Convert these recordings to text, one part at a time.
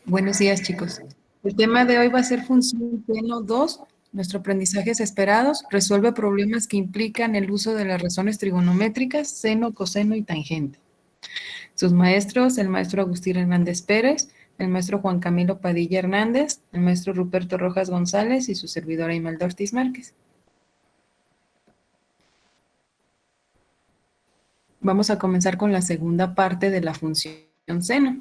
Buenos días, chicos. El tema de hoy va a ser función seno 2. Nuestro aprendizaje es esperados. Resuelve problemas que implican el uso de las razones trigonométricas, seno, coseno y tangente. Sus maestros, el maestro Agustín Hernández Pérez, el maestro Juan Camilo Padilla Hernández, el maestro Ruperto Rojas González y su servidora Imelda Ortiz Márquez. Vamos a comenzar con la segunda parte de la función seno.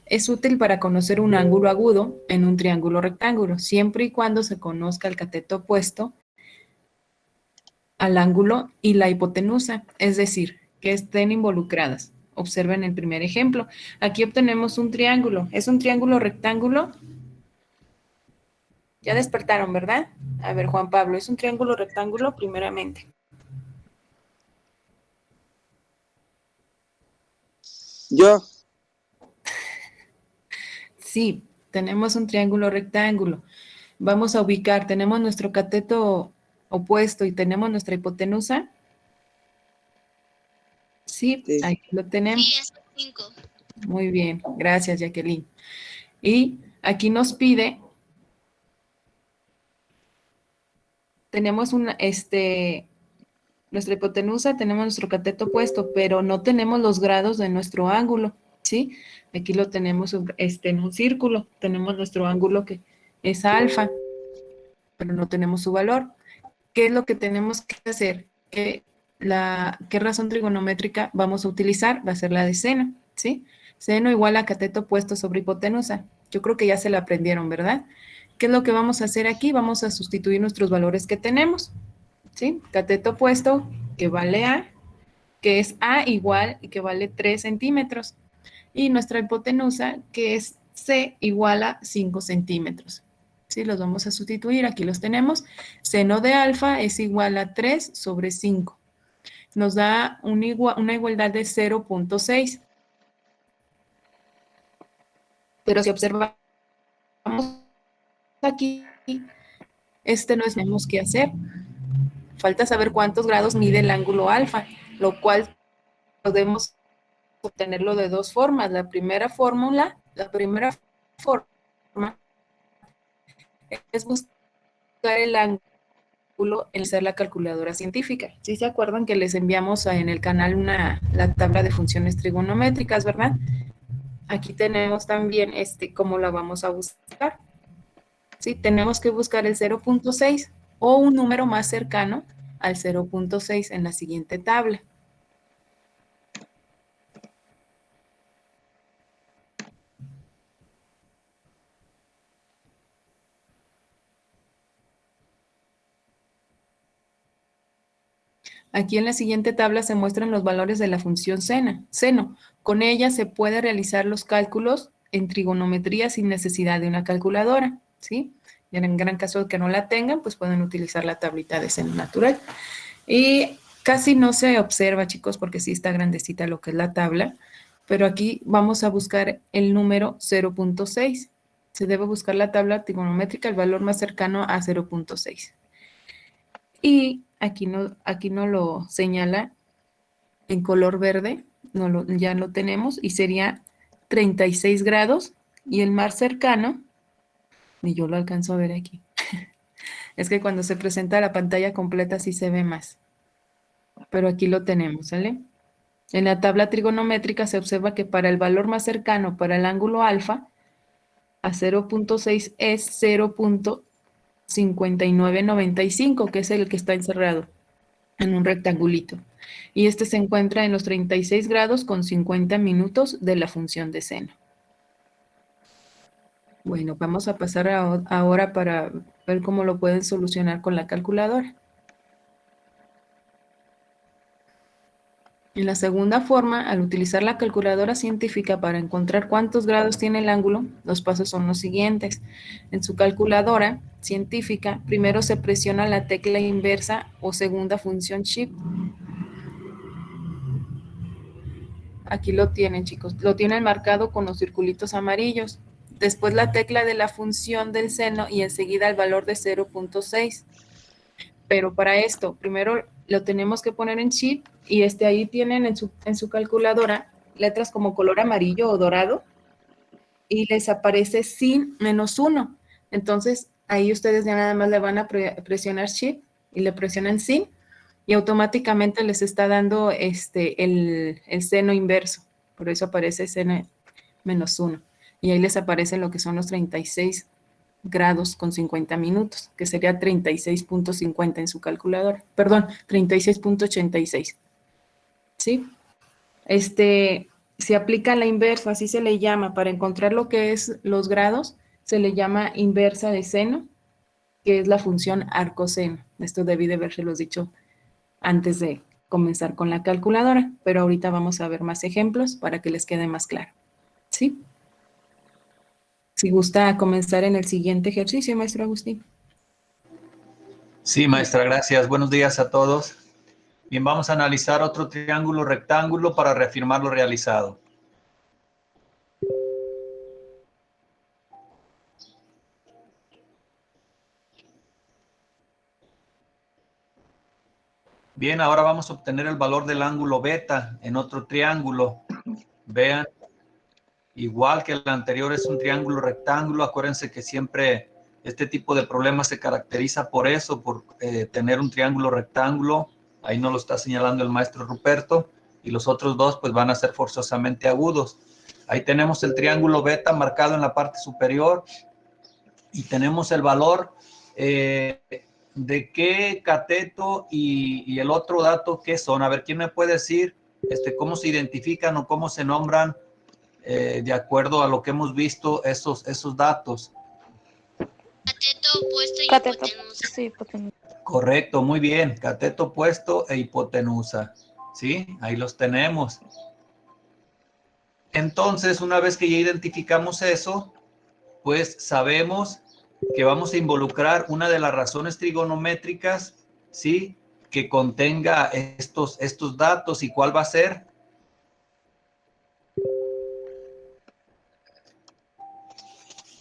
Es útil para conocer un ángulo agudo en un triángulo rectángulo, siempre y cuando se conozca el cateto opuesto al ángulo y la hipotenusa, es decir, que estén involucradas. Observen el primer ejemplo. Aquí obtenemos un triángulo. ¿Es un triángulo rectángulo? Ya despertaron, ¿verdad? A ver, Juan Pablo, ¿es un triángulo rectángulo primeramente? Yo, Sí, tenemos un triángulo rectángulo. Vamos a ubicar, tenemos nuestro cateto opuesto y tenemos nuestra hipotenusa. Sí, sí. ahí lo tenemos. Sí, es 5. Muy bien, gracias, Jacqueline. Y aquí nos pide, tenemos nuestra hipotenusa, tenemos nuestro cateto opuesto, pero no tenemos los grados de nuestro ángulo, ¿sí? Aquí lo tenemos en un círculo, tenemos nuestro ángulo que es alfa, pero no tenemos su valor. ¿Qué es lo que tenemos que hacer? ¿Qué razón trigonométrica vamos a utilizar? Va a ser la de seno, ¿sí? Seno igual a cateto opuesto sobre hipotenusa. Yo creo que ya se la aprendieron, ¿verdad? ¿Qué es lo que vamos a hacer aquí? Vamos a sustituir nuestros valores que tenemos, ¿sí? Cateto opuesto que vale A, que es A igual y que vale 3 centímetros. Y nuestra hipotenusa que es C igual a 5 centímetros. ¿Sí? Los vamos a sustituir, aquí los tenemos. Seno de alfa es igual a 3 sobre 5. Nos da una igualdad de 0.6. Pero si observamos aquí, no es tenemos que hacer. Falta saber cuántos grados mide el ángulo alfa, lo cual podemos obtenerlo de dos formas. La primera forma es buscar el ángulo en hacer la calculadora científica. ¿Sí se acuerdan que les enviamos en el canal la tabla de funciones trigonométricas, verdad? Aquí tenemos también cómo la vamos a buscar. ¿Sí? Tenemos que buscar el 0.6 o un número más cercano al 0.6 en la siguiente tabla. Aquí en la siguiente tabla se muestran los valores de la función seno. Con ella se puede realizar los cálculos en trigonometría sin necesidad de una calculadora, ¿sí? Y en el gran caso de que no la tengan, pues pueden utilizar la tablita de seno natural. Y casi no se observa, chicos, porque sí está grandecita lo que es la tabla, pero aquí vamos a buscar el número 0.6. Se debe buscar la tabla trigonométrica, el valor más cercano a 0.6. Y aquí no lo señala en color verde, ya lo tenemos, y sería 36 grados, y el más cercano, y yo lo alcanzo a ver aquí, es que cuando se presenta la pantalla completa sí se ve más, pero aquí lo tenemos, ¿sale? En la tabla trigonométrica se observa que para el valor más cercano para el ángulo alfa, a 0.6 es 0.5995, que es el que está encerrado en un rectangulito. Y este se encuentra en los 36 grados con 50 minutos de la función de seno. Bueno, vamos a pasar ahora para ver cómo lo pueden solucionar con la calculadora. En la segunda forma, al utilizar la calculadora científica para encontrar cuántos grados tiene el ángulo, los pasos son los siguientes. En su calculadora científica, primero se presiona la tecla inversa o segunda función Shift. Aquí lo tienen, chicos. Lo tienen marcado con los circulitos amarillos. Después la tecla de la función del seno y enseguida el valor de 0.6. Pero para esto, primero lo tenemos que poner en Shift y ahí tienen en su calculadora letras como color amarillo o dorado. y les aparece sin -1. Entonces, ahí ustedes ya nada más le van a presionar Shift y le presionan sin y automáticamente les está dando el seno inverso. Por eso aparece seno -1. Y ahí les aparece lo que son los 36 grados con 50 minutos, que sería 36.50 en su calculadora. Perdón, 36.86. ¿Sí? Se aplica la inversa, así se le llama. Para encontrar lo que es los grados, se le llama inversa de seno, que es la función arcoseno. Esto debí de habérselos dicho antes de comenzar con la calculadora, pero ahorita vamos a ver más ejemplos para que les quede más claro. ¿Sí? Si gusta comenzar en el siguiente ejercicio, maestro Agustín. Sí, maestra, gracias. Buenos días a todos. Bien, vamos a analizar otro triángulo rectángulo para reafirmar lo realizado. Bien, ahora vamos a obtener el valor del ángulo beta en otro triángulo. Vean, igual que el anterior es un triángulo rectángulo, acuérdense que siempre este tipo de problemas se caracteriza por eso, por tener un triángulo rectángulo. Ahí nos lo está señalando el maestro Ruperto. Y los otros dos pues van a ser forzosamente agudos. Ahí tenemos el triángulo beta marcado en la parte superior y tenemos el valor de qué cateto y el otro dato qué son. A ver, ¿quién me puede decir cómo se identifican o cómo se nombran de acuerdo a lo que hemos visto esos datos? Cateto opuesto y Cateto, hipotenusa. sí, hipotenusa. Correcto, muy bien. Cateto opuesto e hipotenusa. ¿Sí? Ahí los tenemos. Entonces, una vez que ya identificamos eso, pues sabemos que vamos a involucrar una de las razones trigonométricas, ¿sí? Que contenga estos datos. ¿Y cuál va a ser?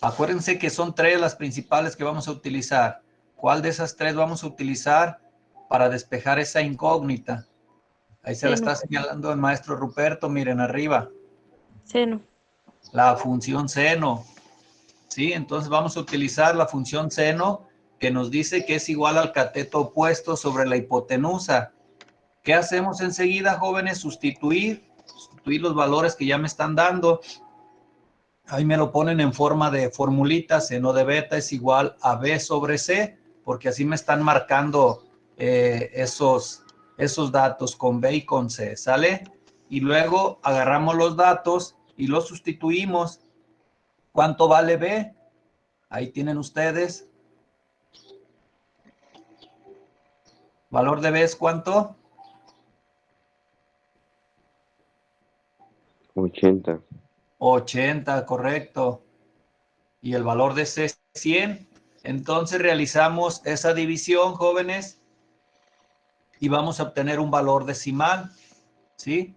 Acuérdense que son tres las principales que vamos a utilizar. ¿Cuál de esas tres vamos a utilizar para despejar esa incógnita? Ahí se la está señalando el maestro Ruperto, miren arriba. Seno. La función seno. ¿Sí? Entonces vamos a utilizar la función seno que nos dice que es igual al cateto opuesto sobre la hipotenusa. ¿Qué hacemos enseguida, jóvenes? Sustituir los valores que ya me están dando. Ahí me lo ponen en forma de formulita. Seno de beta es igual a B sobre C, porque así me están marcando esos datos con B y con C, ¿sale? Y luego agarramos los datos y los sustituimos. ¿Cuánto vale B? Ahí tienen ustedes. ¿Valor de B es cuánto? 80. 80, correcto. Y el valor de C es 100. Entonces realizamos esa división, jóvenes, y vamos a obtener un valor decimal, ¿sí?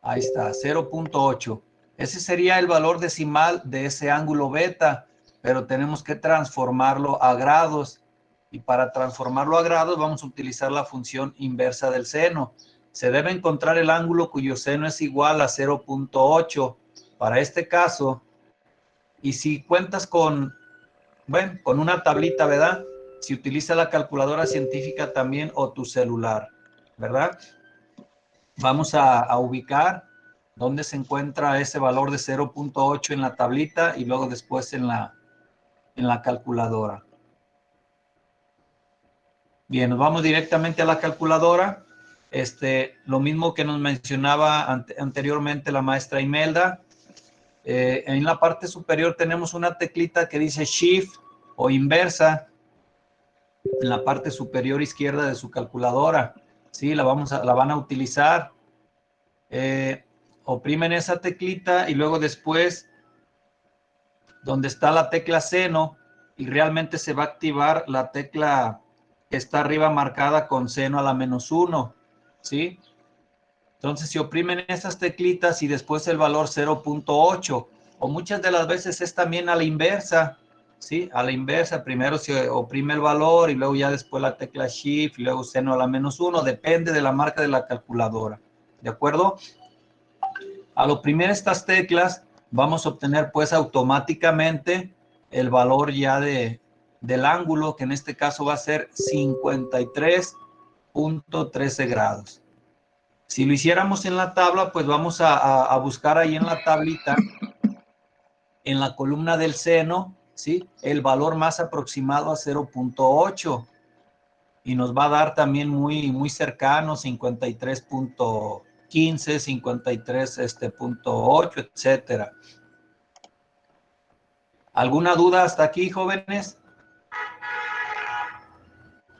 Ahí está, 0.8. Ese sería el valor decimal de ese ángulo beta, pero tenemos que transformarlo a grados. Y para transformarlo a grados vamos a utilizar la función inversa del seno. Se debe encontrar el ángulo cuyo seno es igual a 0.8 para este caso. Y si cuentas con una tablita, ¿verdad? Si utiliza la calculadora científica también o tu celular, ¿verdad? Vamos a ubicar dónde se encuentra ese valor de 0.8 en la tablita y luego después en la calculadora. Bien, nos vamos directamente a la calculadora. Lo mismo que nos mencionaba anteriormente la maestra Imelda. En la parte superior tenemos una teclita que dice Shift o inversa en la parte superior izquierda de su calculadora. Sí, la van a utilizar. Oprimen esa teclita y luego después, donde está la tecla seno, y realmente se va a activar la tecla que está arriba marcada con seno a la -1, ¿sí? Entonces, si oprimen esas teclitas y después el valor 0.8, o muchas de las veces es también a la inversa, ¿sí? A la inversa, primero se oprime el valor y luego ya después la tecla Shift y luego seno a la -1, depende de la marca de la calculadora, ¿de acuerdo? Al oprimir estas teclas, vamos a obtener pues automáticamente el valor ya del ángulo, que en este caso va a ser 53.13 grados. Si lo hiciéramos en la tabla, pues vamos a buscar ahí en la tablita, en la columna del seno, ¿sí? El valor más aproximado a 0.8 y nos va a dar también muy cercano, 53.15, 53.8, etcétera. ¿Alguna duda hasta aquí, jóvenes?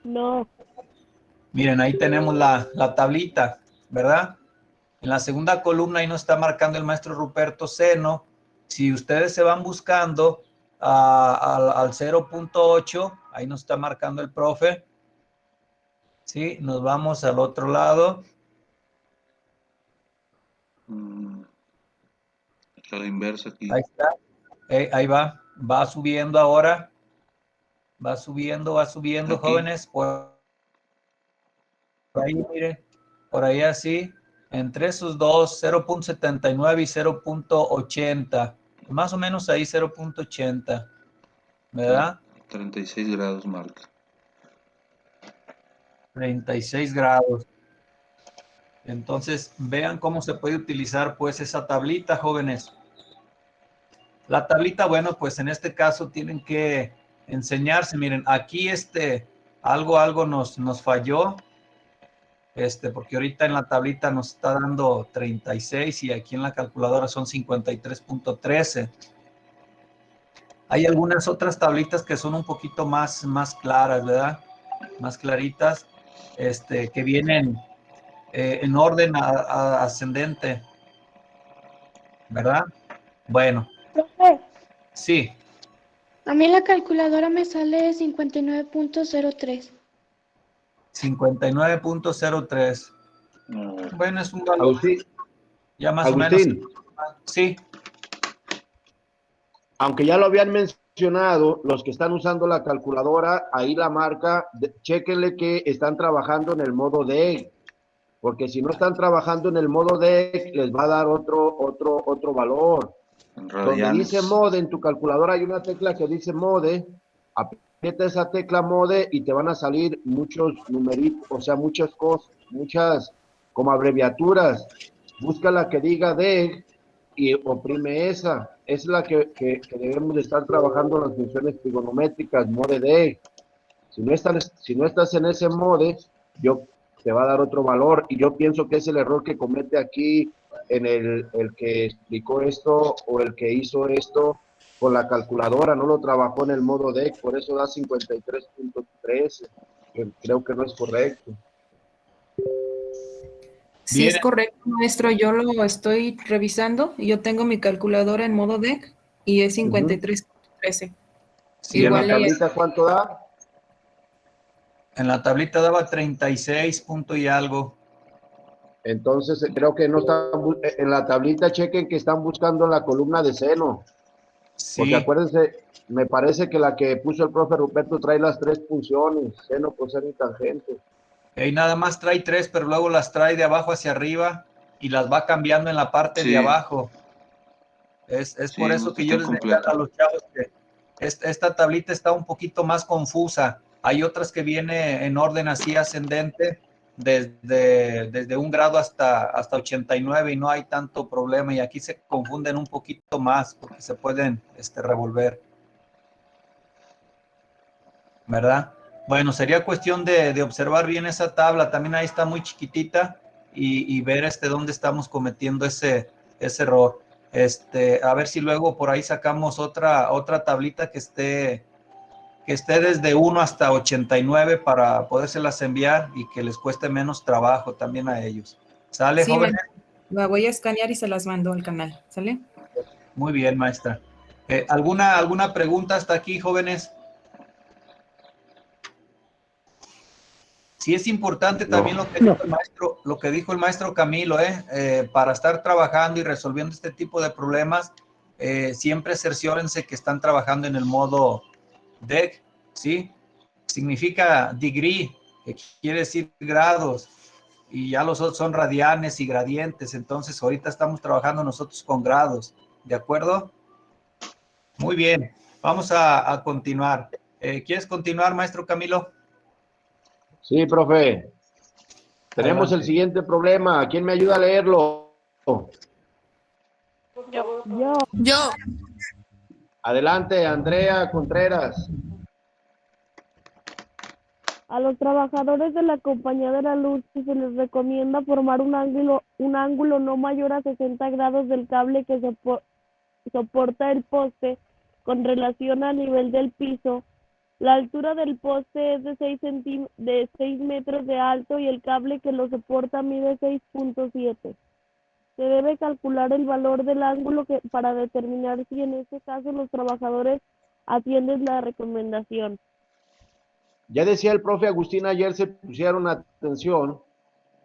No. Miren, ahí tenemos la tablita, ¿verdad? En la segunda columna ahí nos está marcando el maestro Ruperto seno. Si ustedes se van buscando al 0.8, ahí nos está marcando el profe. Sí, nos vamos al otro lado. A la inversa aquí. Ahí está. Ahí va subiendo ahora. Va subiendo, aquí. Jóvenes. Por ahí, miren, por ahí así. Entre esos dos, 0.79 y 0.80. Más o menos ahí 0.80. ¿Verdad? 36 grados marca. 36 grados. Entonces, vean cómo se puede utilizar pues esa tablita, jóvenes. La tablita, bueno, pues en este caso tienen que enseñarse. Miren, aquí algo nos falló. Porque ahorita en la tablita nos está dando 36 y aquí en la calculadora son 53.13. Hay algunas otras tablitas que son un poquito más claras, ¿verdad? Más claritas, que vienen en orden ascendente, ¿verdad? Bueno, Profe, sí, a mí en la calculadora me sale 59.03. 59.03. No. Bueno, es un valor Agustín, ya más o menos. Agustín, Sí, aunque ya lo habían mencionado, los que están usando la calculadora, ahí la marca, chéquenle que están trabajando en el modo DEG, porque si no están trabajando en el modo DEG, les va a dar otro valor. En Donde radianes. dice mode, en tu calculadora hay una tecla que dice mode, aprieta esa tecla mode y te van a salir muchos numeritos, o sea, muchas cosas, muchas como abreviaturas. Busca la que diga DEG y oprime esa. Es la que debemos de estar trabajando las funciones trigonométricas, mode DEG. Si no estás en ese mode, te va a dar otro valor. Y yo pienso que es el error que comete aquí en el que explicó esto o el que hizo esto con la calculadora, no lo trabajó en el modo DEC, por eso da 53.13, que creo que no es correcto. Sí, bien. es correcto, maestro. Yo lo estoy revisando y yo tengo mi calculadora en modo DEC y es 53.13. Sí, ¿Y en la Igual tablita cuánto da? en la tablita daba 36 punto y algo. Entonces creo que no están, en la tablita chequen que están buscando la columna de seno. Porque Sí, acuérdense, me parece que la que puso el profe Ruperto trae las tres funciones, seno, coseno y tangente. y nada más trae 3, pero luego las trae de abajo hacia arriba y las va cambiando en la parte Sí. de abajo. Es Sí, por no eso está que yo tan les completo. decía a los chavos que esta tablita está un poquito más confusa. Hay otras que viene en orden así ascendente, desde 1 grado hasta 89 y no hay tanto problema. Y aquí se confunden un poquito más porque se pueden revolver. ¿Verdad? Bueno, sería cuestión de observar bien esa tabla. También ahí está muy chiquitita y ver dónde estamos cometiendo ese error. A ver si luego por ahí sacamos otra tablita que esté desde 1 hasta 89 para podérselas enviar y que les cueste menos trabajo también a ellos. ¿Sale, sí, jóvenes? la voy a escanear y se las mando al canal. ¿Sale? Muy bien, maestra. ¿Alguna pregunta hasta aquí, jóvenes? Sí, es importante también lo que dijo el maestro Camilo, para estar trabajando y resolviendo este tipo de problemas, siempre cerciórense que están trabajando en el modo DEC, ¿sí? Significa degree, que quiere decir grados, y ya los otros son radianes y gradientes, entonces ahorita estamos trabajando nosotros con grados, ¿De acuerdo? Muy bien. Vamos a continuar. ¿Quieres continuar, maestro Camilo? Sí, profe. Tenemos el Adelante. siguiente problema. ¿Quién me ayuda a leerlo? Yo. Adelante, Andrea Contreras. A los trabajadores de la Compañía de la Luz se les recomienda formar un ángulo no mayor a 60 grados del cable que soporta el poste con relación al nivel del piso. La altura del poste es de 6 metros de alto y el cable que lo soporta mide 6.7. Se debe calcular el valor del ángulo para determinar si en este caso los trabajadores atienden la recomendación. Ya decía el profe Agustín ayer, se pusieron atención,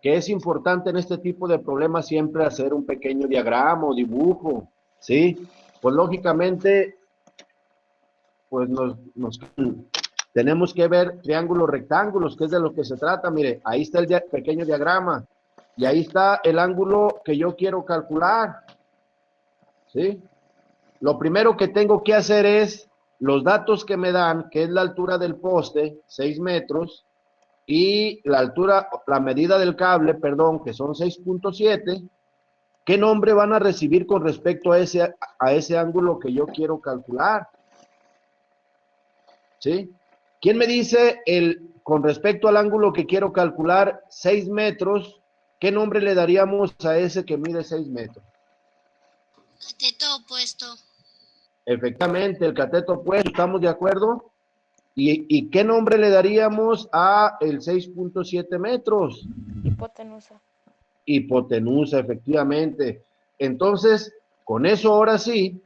que es importante en este tipo de problemas siempre hacer un pequeño diagrama o dibujo, ¿sí? Pues lógicamente, pues tenemos que ver triángulos, rectángulos, que es de lo que se trata. Mire, ahí está el pequeño diagrama y ahí está el ángulo que yo quiero calcular, ¿sí? Lo primero que tengo que hacer es los datos que me dan, que es la altura del poste, 6 metros, y la altura, la medida del cable, perdón, que son 6.7, ¿qué nombre van a recibir con respecto a ese ángulo que yo quiero calcular? ¿Sí? ¿Quién me dice con respecto al ángulo que quiero calcular, 6 metros, qué nombre le daríamos a ese que mide 6 metros? Cateto opuesto. Efectivamente, el cateto opuesto, ¿estamos de acuerdo? ¿Y qué nombre le daríamos a el 6.7 metros? Hipotenusa. Hipotenusa, efectivamente. Entonces, con eso ahora sí,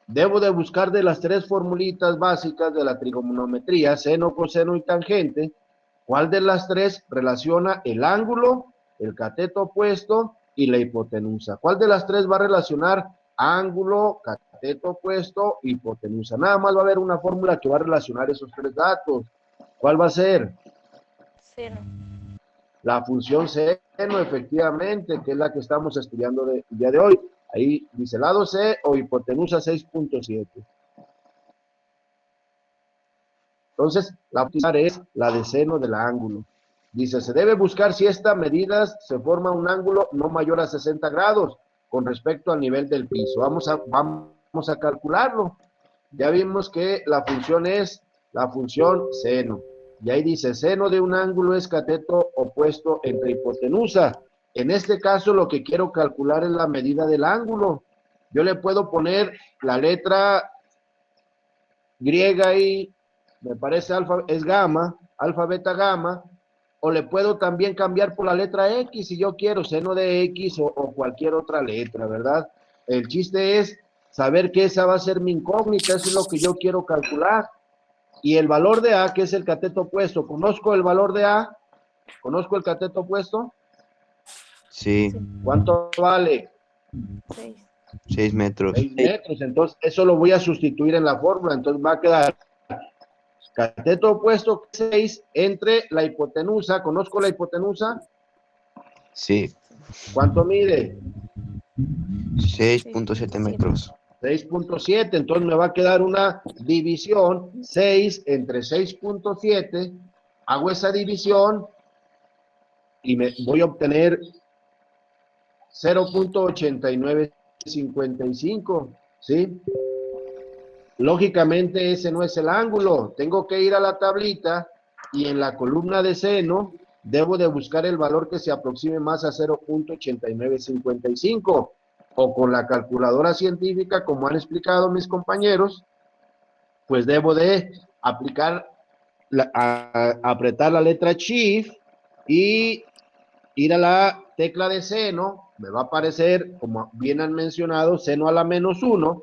debo de buscar de las tres formulitas básicas de la trigonometría, seno, coseno y tangente, ¿cuál de las tres relaciona el ángulo, el cateto opuesto y la hipotenusa? ¿Cuál de las tres va a relacionar ángulo, cateto opuesto, hipotenusa? Nada más va a haber una fórmula que va a relacionar esos tres datos. ¿Cuál va a ser? Seno. La función seno, efectivamente, que es la que estamos estudiando el día de hoy. Ahí dice lado C o hipotenusa 6.7. Entonces, la función es la de seno del ángulo. Dice, se debe buscar si esta medida se forma un ángulo no mayor a 60 grados con respecto al nivel del piso. Vamos a calcularlo. Ya vimos que la función es la función seno. Y ahí dice, seno de un ángulo es cateto opuesto entre hipotenusa. En este caso, lo que quiero calcular es la medida del ángulo. Yo le puedo poner la letra griega y me parece es gamma, alfa, beta, gamma, o le puedo también cambiar por la letra X si yo quiero, seno de X o cualquier otra letra, ¿verdad? El chiste es saber que esa va a ser mi incógnita, eso es lo que yo quiero calcular. Y el valor de A, que es el cateto opuesto, ¿conozco el valor de A? ¿Conozco el cateto opuesto? Sí, ¿Cuánto vale? 6 metros. 6 metros, entonces eso lo voy a sustituir en la fórmula, entonces va a quedar cateto opuesto 6 entre la hipotenusa. ¿Conozco la hipotenusa? Sí, ¿Cuánto mide? 6.7 metros. 6.7, entonces me va a quedar una división, 6 entre 6.7, hago esa división y me voy a obtener 0.8955, ¿sí? Lógicamente ese no es el ángulo, tengo que ir a la tablita y en la columna de seno debo de buscar el valor que se aproxime más a 0.8955, o con la calculadora científica, como han explicado mis compañeros, pues debo de aplicar, apretar la letra Shift y ir a la tecla de seno, me va a aparecer, como bien han mencionado, seno a la -1,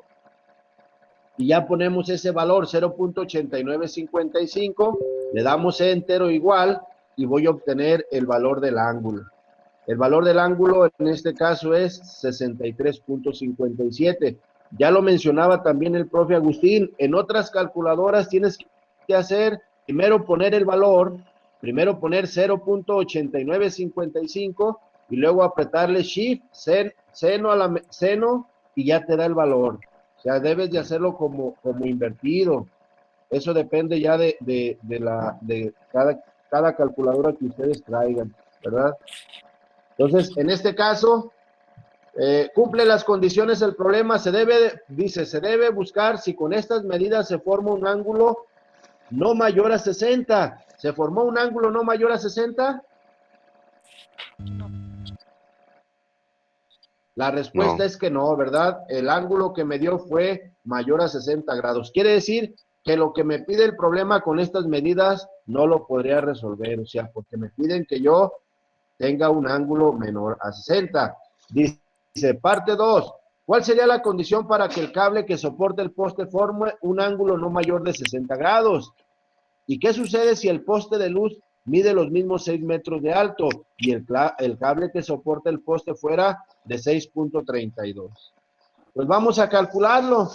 y ya ponemos ese valor, 0.8955, le damos Enter o igual, y voy a obtener el valor del ángulo. El valor del ángulo en este caso es 63.57. Ya lo mencionaba también el profe Agustín, en otras calculadoras tienes que hacer, primero poner el valor, primero poner 0.8955 y luego apretarle Shift, seno y ya te da el valor. O sea, debes de hacerlo como invertido. Eso depende ya de cada calculadora que ustedes traigan, ¿verdad? Entonces, en este caso, cumple las condiciones el problema, se debe buscar si con estas medidas se forma un ángulo no mayor a 60. ¿Se formó un ángulo no mayor a 60? La respuesta No. es que no, ¿verdad? El ángulo que me dio fue mayor a 60 grados. Quiere decir que lo que me pide el problema con estas medidas no lo podría resolver, o sea, porque me piden que yo tenga un ángulo menor a 60. Dice, parte 2. ¿Cuál sería la condición para que el cable que soporte el poste forme un ángulo no mayor de 60 grados? ¿Y qué sucede si el poste de luz mide los mismos 6 metros de alto y el cable que soporta el poste fuera de 6.32? Pues vamos a calcularlo.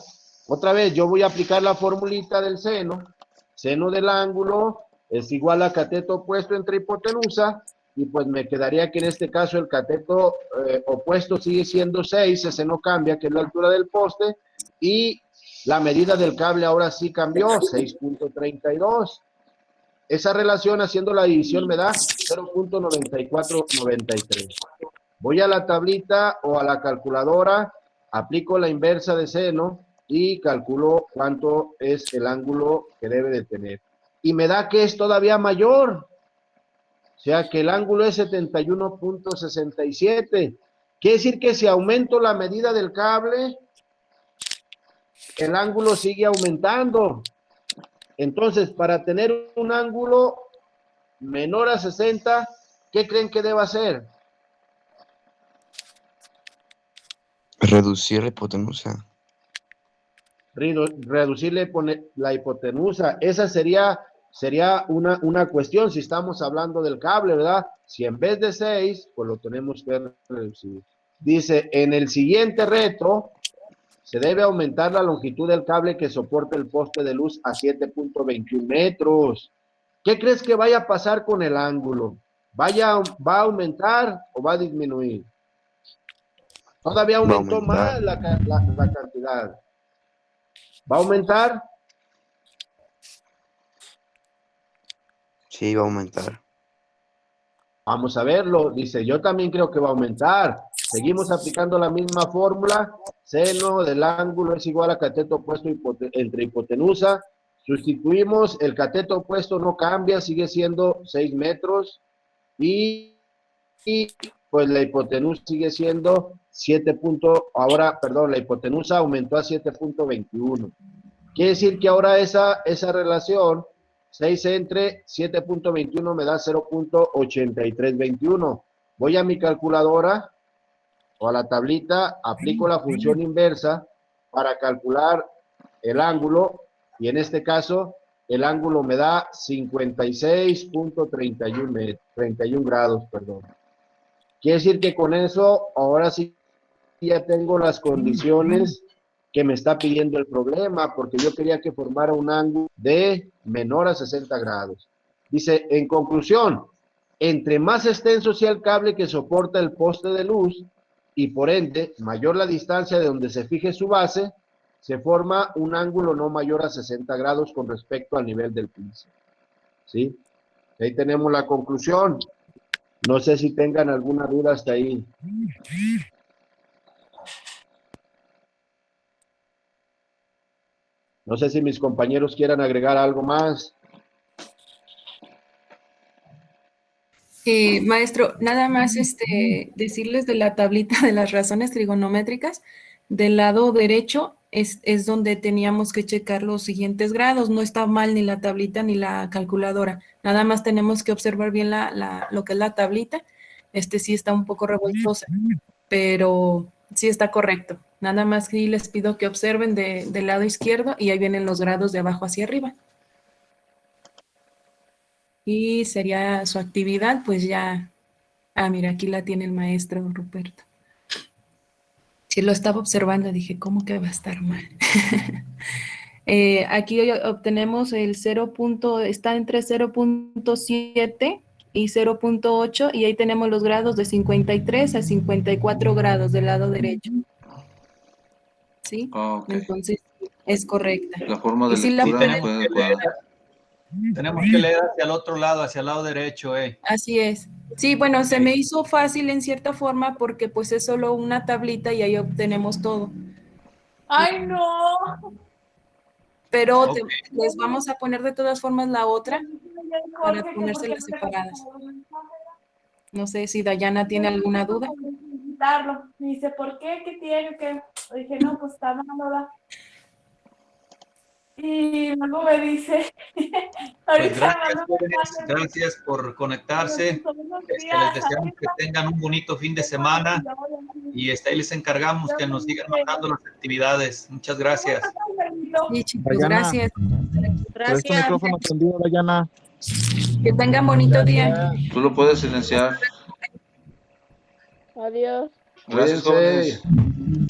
Otra vez, yo voy a aplicar la formulita del seno. Seno del ángulo es igual a cateto opuesto entre hipotenusa, y pues me quedaría que en este caso el cateto opuesto sigue siendo 6, ese no cambia, que es la altura del poste, y la medida del cable ahora sí cambió, 6.32. Esa relación haciendo la división me da 0.9493. Voy a la tablita o a la calculadora, aplico la inversa de seno y calculo cuánto es el ángulo que debe de tener. Y me da que es todavía mayor. O sea que el ángulo es 71.67. Quiere decir que si aumento la medida del cable, el ángulo sigue aumentando. Entonces, para tener un ángulo menor a 60, ¿qué creen que deba hacer? Reducir la hipotenusa. Reducir la hipotenusa. Esa sería una cuestión si estamos hablando del cable, ¿verdad? Si en vez de 6, pues lo tenemos que reducir. Dice, en el siguiente reto, se debe aumentar la longitud del cable que soporta el poste de luz a 7.21 metros. ¿Qué crees que vaya a pasar con el ángulo? ¿Va a aumentar o va a disminuir? Todavía aumentó más la cantidad. ¿Va a aumentar? Sí, va a aumentar. Vamos a verlo. Dice, yo también creo que va a aumentar. Seguimos aplicando la misma fórmula. Seno del ángulo es igual a cateto opuesto entre hipotenusa. Sustituimos, el cateto opuesto no cambia, sigue siendo 6 metros. Y pues la hipotenusa sigue siendo 7. La hipotenusa aumentó a 7.21. Quiere decir que ahora esa relación, 6 entre 7.21 me da 0.8321. Voy a mi calculadora o a la tablita, aplico la función inversa para calcular el ángulo, y en este caso el ángulo me da 56.31 grados, perdón. Quiere decir que con eso ahora sí ya tengo las condiciones que me está pidiendo el problema, porque yo quería que formara un ángulo de menor a 60 grados. Dice, en conclusión, entre más extenso sea el cable que soporta el poste de luz, y por ende, mayor la distancia de donde se fije su base, se forma un ángulo no mayor a 60 grados con respecto al nivel del piso. ¿Sí? Ahí tenemos la conclusión. No sé si tengan alguna duda hasta ahí. No sé si mis compañeros quieran agregar algo más. Maestro, nada más decirles de la tablita de las razones trigonométricas. Del lado derecho es donde teníamos que checar los siguientes grados. No está mal ni la tablita ni la calculadora. Nada más tenemos que observar bien lo que es la tablita. Sí está un poco revoltosa, pero sí está correcto. Nada más que les pido que observen del lado izquierdo y ahí vienen los grados de abajo hacia arriba. Y sería su actividad, pues ya... Ah, mira, aquí la tiene el maestro Ruperto. Sí, lo estaba observando, dije, ¿cómo que va a estar mal? Aquí obtenemos el 0. Está entre 0.7 y 0.8, y ahí tenemos los grados de 53 a 54 grados del lado derecho. ¿sí? Ok. Entonces, es correcta. La forma de Y si la lectura pueden- no fue adecuada. Tenemos que leer hacia el otro lado, hacia el lado derecho, Así es. Sí, bueno, se me hizo fácil en cierta forma porque pues es solo una tablita y ahí obtenemos todo. ¡Ay, no! Pero Ok. les vamos a poner de todas formas la otra para Jorge, que ponérselas porque separadas. No sé si Dayana tiene alguna duda. Me dice, ¿por qué? ¿Qué tiene? ¿Qué? Dije, no, pues está malo, ¿verdad? Y luego me dice, Pues ahorita gracias, no jóvenes, me gracias por conectarse. buenos Les días, deseamos que tengan un bonito fin de semana y ahí les encargamos que nos sigan mandando las actividades. Muchas gracias. Sí, chicos, Dayana. gracias. Traes tu micrófono prendido, Dayana. Que tengan bonito día. Tú lo puedes silenciar. Adiós. Gracias, Cuídense. jóvenes.